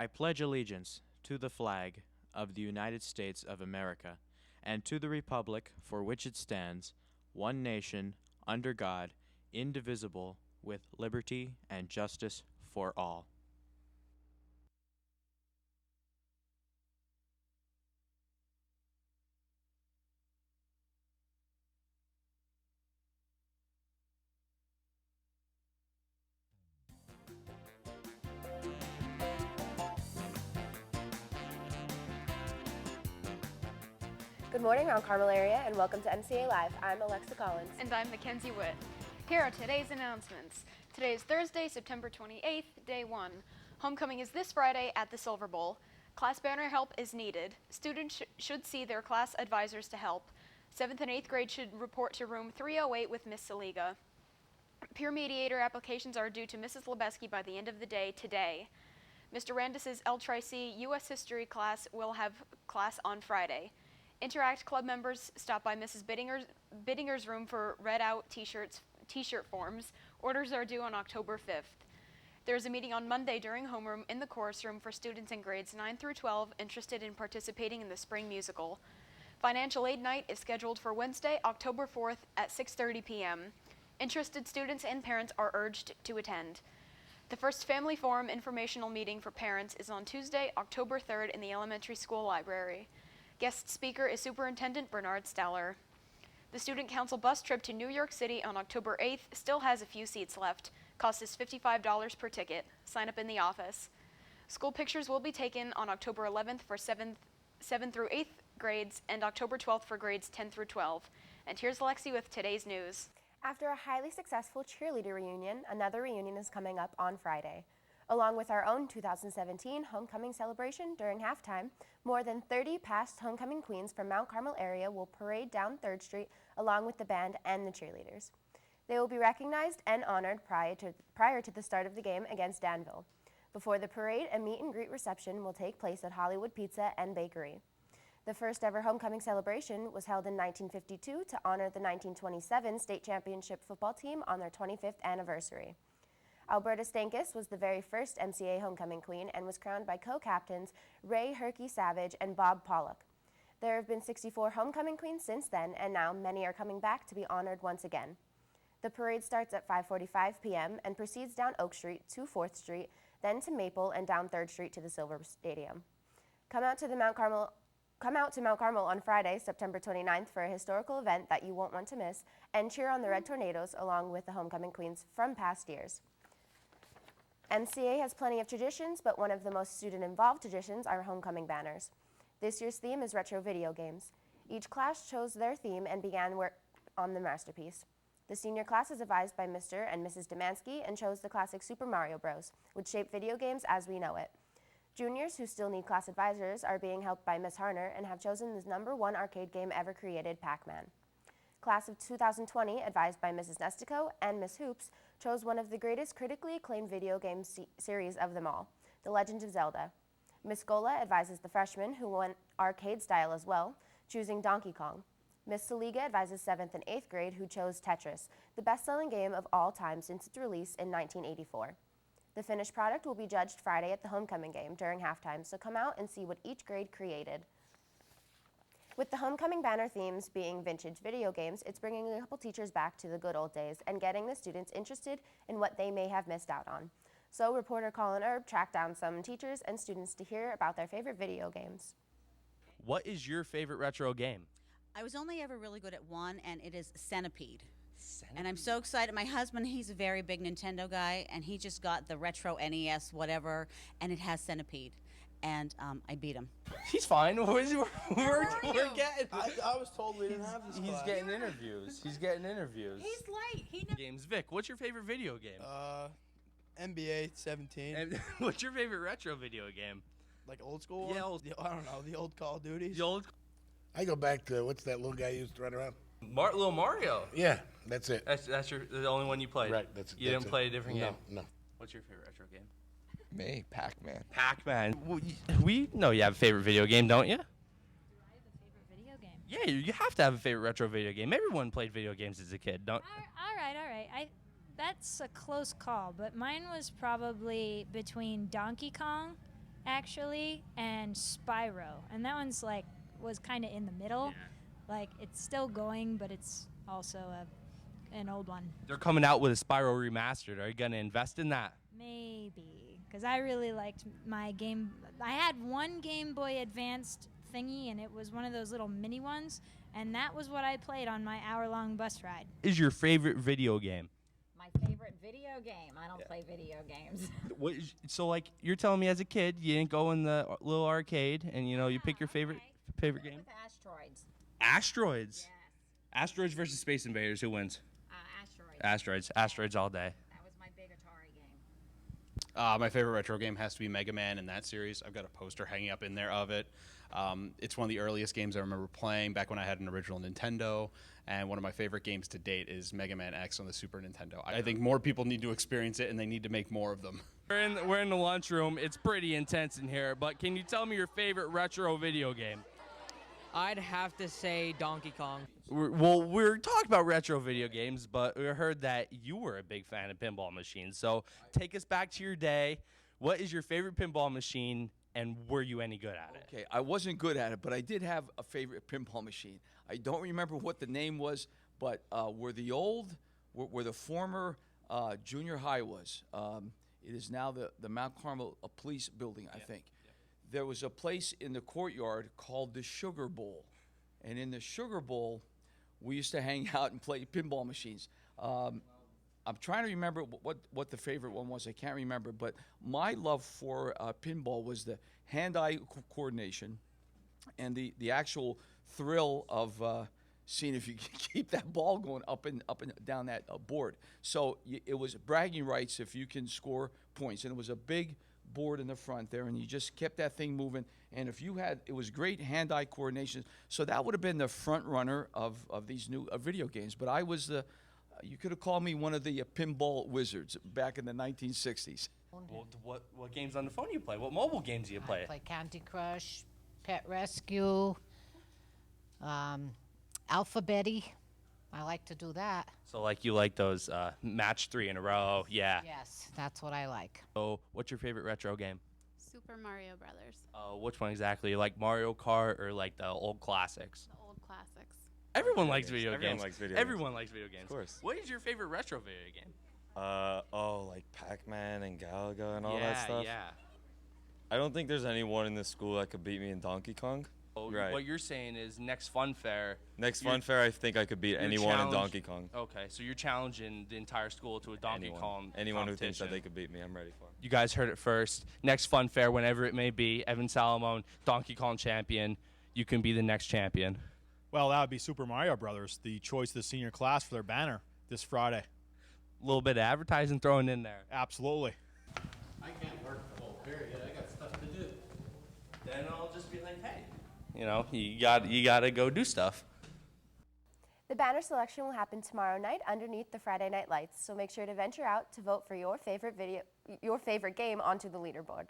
I pledge allegiance to the flag of the United States of America and to the republic for which it stands, one nation, under God, indivisible, with liberty and justice for all. Good morning, Mount Carmel area, and welcome to MCA Live. I'm Alexa Collins. And I'm Mackenzie Witt. Here are today's announcements. Today is Thursday, September 28th, day 1. Homecoming is this Friday at the Silver Bowl. Class banner help is needed. Students should see their class advisors to help. 7th and 8th grade should report to room 308 with Miss Saliga. Peer mediator applications are due to Mrs. Lebeski by the end of the day today. Mr. Randis's L-Tri-C U.S. History class will have class on Friday. Interact Club members stop by Mrs. Bittinger's room for read-out t-shirt forms. Orders are due on October 5th. There is a meeting on Monday during homeroom in the chorus room for students in grades 9 through 12 interested in participating in the spring musical. Financial aid night is scheduled for Wednesday, October 4th at 6:30 p.m. Interested students and parents are urged to attend. The first Family Forum informational meeting for parents is on Tuesday, October 3rd in the elementary school library. Guest speaker is Superintendent Bernard Steller. The Student Council bus trip to New York City on October 8th still has a few seats left. Cost is $55 per ticket. Sign up in the office. School pictures will be taken on October 11th for 7th through 8th grades and October 12th for grades 10 through 12. And here's Lexi with today's news. After a highly successful cheerleader reunion, another reunion is coming up on Friday. Along with our own 2017 homecoming celebration during halftime, more than 30 past homecoming queens from Mount Carmel area will parade down 3rd Street along with the band and the cheerleaders. They will be recognized and honored prior to the start of the game against Danville. Before the parade, a meet and greet reception will take place at Hollywood Pizza and Bakery. The first ever homecoming celebration was held in 1952 to honor the 1927 state championship football team on their 25th anniversary. Alberta Stankus was the very first MCA homecoming queen and was crowned by co-captains Ray Herky Savage and Bob Pollock. There have been 64 homecoming queens since then, and now many are coming back to be honored once again. The parade starts at 5:45 p.m. and proceeds down Oak Street to 4th Street, then to Maple and down 3rd Street to the Silver Stadium. Come out to Mount Carmel on Friday, September 29th for a historical event that you won't want to miss, and cheer on the Red Tornadoes along with the homecoming queens from past years. MCA has plenty of traditions, but one of the most student-involved traditions are homecoming banners. This year's theme is retro video games. Each class chose their theme and began work on the masterpiece. The senior class is advised by Mr. and Mrs. Demansky and chose the classic Super Mario Bros., which shaped video games as we know it. Juniors, who still need class advisors, are being helped by Miss Harner and have chosen the #1 arcade game ever created, Pac-Man. Class of 2020, advised by Mrs. Nestico and Miss Hoops, chose one of the greatest critically acclaimed video game series of them all, The Legend of Zelda. Miss Gola advises the freshmen, who went arcade style as well, choosing Donkey Kong. Miss Saliga advises 7th and 8th grade, who chose Tetris, the best-selling game of all time since its release in 1984. The finished product will be judged Friday at the homecoming game during halftime, so come out and see what each grade created. With the homecoming banner themes being vintage video games, it's bringing a couple teachers back to the good old days and getting the students interested in what they may have missed out on. So reporter Colin Erb tracked down some teachers and students to hear about their favorite video games. What is your favorite retro game? I was only ever really good at one, and it is Centipede. And I'm so excited. My husband, he's a very big Nintendo guy, and he just got the retro NES, whatever, and it has Centipede. And I beat him. He's fine. We're getting. I was told we didn't have this He's class. getting interviews. He's getting interviews. He's late. He knows. Games. Vic, what's your favorite video game? NBA 17. And what's your favorite retro video game? Like old school? Yeah, ones? I don't know. The old Call of Duties. The old I go back to, what's that little guy used to run around? Little Mario. Yeah, that's it. That's the only one you played. Right, You didn't play a different game. No. What's your favorite retro game? Me, Pac-Man. Pac-Man. We know you have a favorite video game, don't you? Do I have a favorite video game? Yeah, you have to have a favorite retro video game. Everyone played video games as a kid, don't? All right. That's a close call, but mine was probably between Donkey Kong actually, and Spyro. And that one's like was kind of in the middle. Like it's still going, but it's also an old one. They're coming out with a Spyro remastered. Are you gonna invest in that? Maybe, because I really liked my game. I had one Game Boy Advanced thingy, and it was one of those little mini ones, and that was what I played on my hour-long bus ride. Is your favorite video game? My favorite video game. I don't play video games. So like you're telling me as a kid you didn't go in the little arcade and you pick your favorite game? With asteroids. Asteroids. Yes. Asteroids versus Space Invaders. Who wins? Asteroids. Asteroids all day. That was my big Atari game. My favorite retro game has to be Mega Man in that series. I've got a poster hanging up in there of it. It's one of the earliest games I remember playing back when I had an original Nintendo, and one of my favorite games to date is Mega Man X on the Super Nintendo. I think more people need to experience it, and they need to make more of them. We're in the lunchroom. It's pretty intense in here, but can you tell me your favorite retro video game? I'd have to say Donkey Kong. We're talking about retro video games, but we heard that you were a big fan of pinball machines. So take us back to your day. What is your favorite pinball machine, and were you any good at it? Okay, I wasn't good at it, but I did have a favorite pinball machine. I don't remember what the name was, but where the former junior high was. It is now the Mount Carmel Police Building, I think. There was a place in the courtyard called the Sugar Bowl. And in the Sugar Bowl, we used to hang out and play pinball machines. I'm trying to remember what the favorite one was. I can't remember. But my love for pinball was the hand-eye coordination and the actual thrill of seeing if you can keep that ball going up and down that board. So it was bragging rights if you can score points. And it was a big board in the front there, and you just kept that thing moving. And if you had, it was great hand-eye coordination. So that would have been the front runner of these new video games. But I was you could have called me one of the pinball wizards back in the 1960s. Well, what games on the phone do you play? What mobile games do you play? I play Candy Crush, Pet Rescue, Alphabetty. I like to do that. So like you like those match 3 in a row, yeah. Yes, that's what I like. So what's your favorite retro game? Super Mario Brothers. Which one exactly? Like Mario Kart or like the old classics? The old classics. Everyone likes video Everyone games. likes video Everyone games. likes video games. Of course. What is your favorite retro video game? Like Pac-Man and Galaga and all yeah, that stuff. Yeah. I don't think there's anyone in this school that could beat me in Donkey Kong. Oh, right. What you're saying is next fun fair. Next fun fair, I think I could beat anyone in Donkey Kong. Okay, so you're challenging the entire school to a Donkey Kong Anyone who thinks that competition. they could beat me, I'm ready for it. You guys heard it first. Next fun fair, whenever it may be, Evan Salamone, Donkey Kong champion. You can be the next champion. Well, that would be Super Mario Brothers, the choice of the senior class for their banner this Friday. A little bit of advertising thrown in there. Absolutely. I can't work the whole period. I got stuff to do. Then I'll just be like, hey, you got to go do stuff. The banner selection will happen tomorrow night underneath the Friday night lights, so make sure to venture out to vote for your favorite game onto the leaderboard.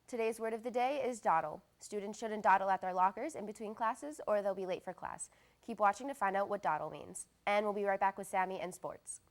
Today's word of the day is dawdle. Students shouldn't dawdle at their lockers in between classes or they'll be late for class. Keep watching to find out what dawdle means. And we'll be right back with Sammy and sports.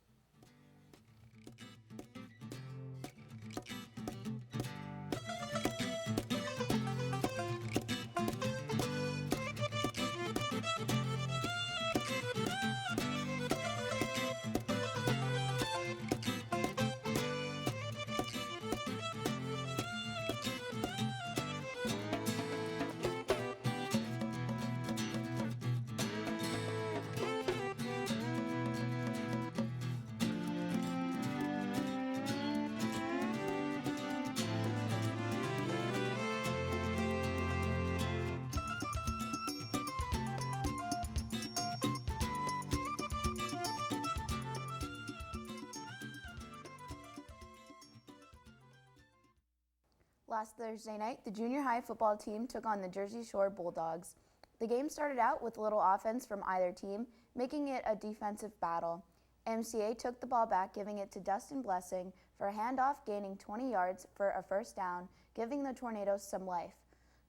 Last Thursday night, the junior high football team took on the Jersey Shore Bulldogs. The game started out with little offense from either team, making it a defensive battle. MCA took the ball back, giving it to Dustin Blessing for a handoff, gaining 20 yards for a first down, giving the Tornadoes some life.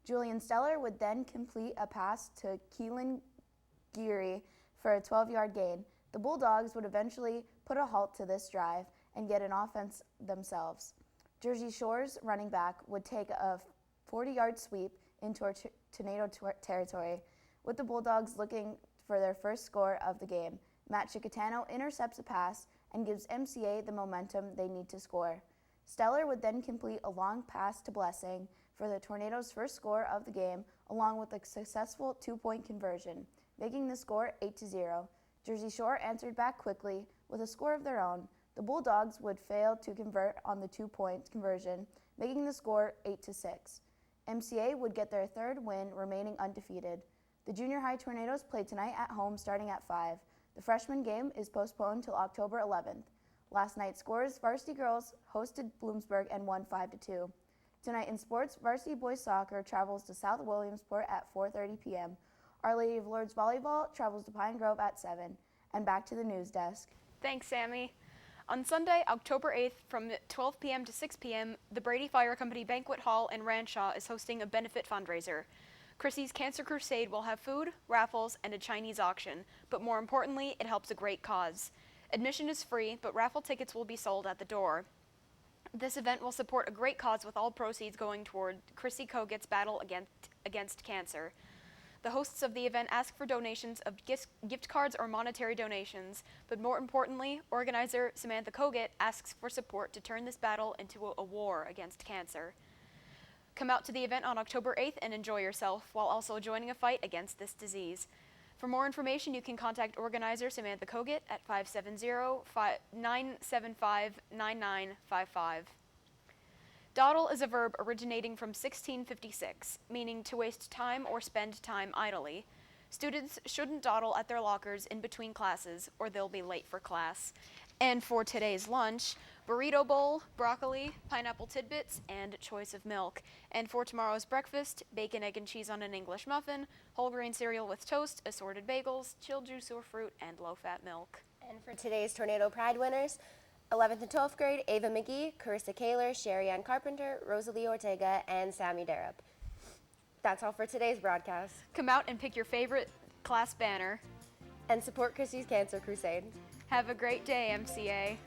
Julian Steller would then complete a pass to Keelan Geary for a 12-yard gain. The Bulldogs would eventually put a halt to this drive and get an offense themselves. Jersey Shore's running back would take a 40-yard sweep into tornado territory, with the Bulldogs looking for their first score of the game. Matt Chicatano intercepts a pass and gives MCA the momentum they need to score. Stellar would then complete a long pass to Blessing for the Tornadoes' first score of the game, along with a successful 2-point conversion, making the score 8-0. Jersey Shore answered back quickly with a score of their own. The Bulldogs would fail to convert on the 2-point conversion, making the score 8-6. MCA would get their third win, remaining undefeated. The junior high Tornadoes play tonight at home starting at 5. The freshman game is postponed till October 11th. Last night's scores, varsity girls hosted Bloomsburg and won 5-2. Tonight in sports, varsity boys soccer travels to South Williamsport at 4:30 p.m. Our Lady of Lourdes volleyball travels to Pine Grove at 7. And back to the news desk. Thanks, Sammy. On Sunday, October 8th, from 12 p.m. to 6 p.m., the Brady Fire Company Banquet Hall in Ranshaw is hosting a benefit fundraiser. Chrissy's Cancer Crusade will have food, raffles, and a Chinese auction, but more importantly, it helps a great cause. Admission is free, but raffle tickets will be sold at the door. This event will support a great cause with all proceeds going toward Chrissy Koget's battle against cancer. The hosts of the event ask for donations of gift cards or monetary donations, but more importantly, organizer Samantha Koget asks for support to turn this battle into a war against cancer. Come out to the event on October 8th and enjoy yourself while also joining a fight against this disease. For more information, you can contact organizer Samantha Koget at 570-975-9955. Dawdle is a verb originating from 1656, meaning to waste time or spend time idly. Students shouldn't dawdle at their lockers in between classes or they'll be late for class. And for today's lunch, burrito bowl, broccoli, pineapple tidbits, and choice of milk. And for tomorrow's breakfast, bacon, egg, and cheese on an English muffin, whole grain cereal with toast, assorted bagels, chilled juice or fruit, and low-fat milk. And for today's Tornado Pride winners, 11th and 12th grade, Ava McGee, Carissa Kaler, Sherry Ann Carpenter, Rosalie Ortega, and Sammy Darup. That's all for today's broadcast. Come out and pick your favorite class banner. And support Chrissy's Cancer Crusade. Have a great day, MCA.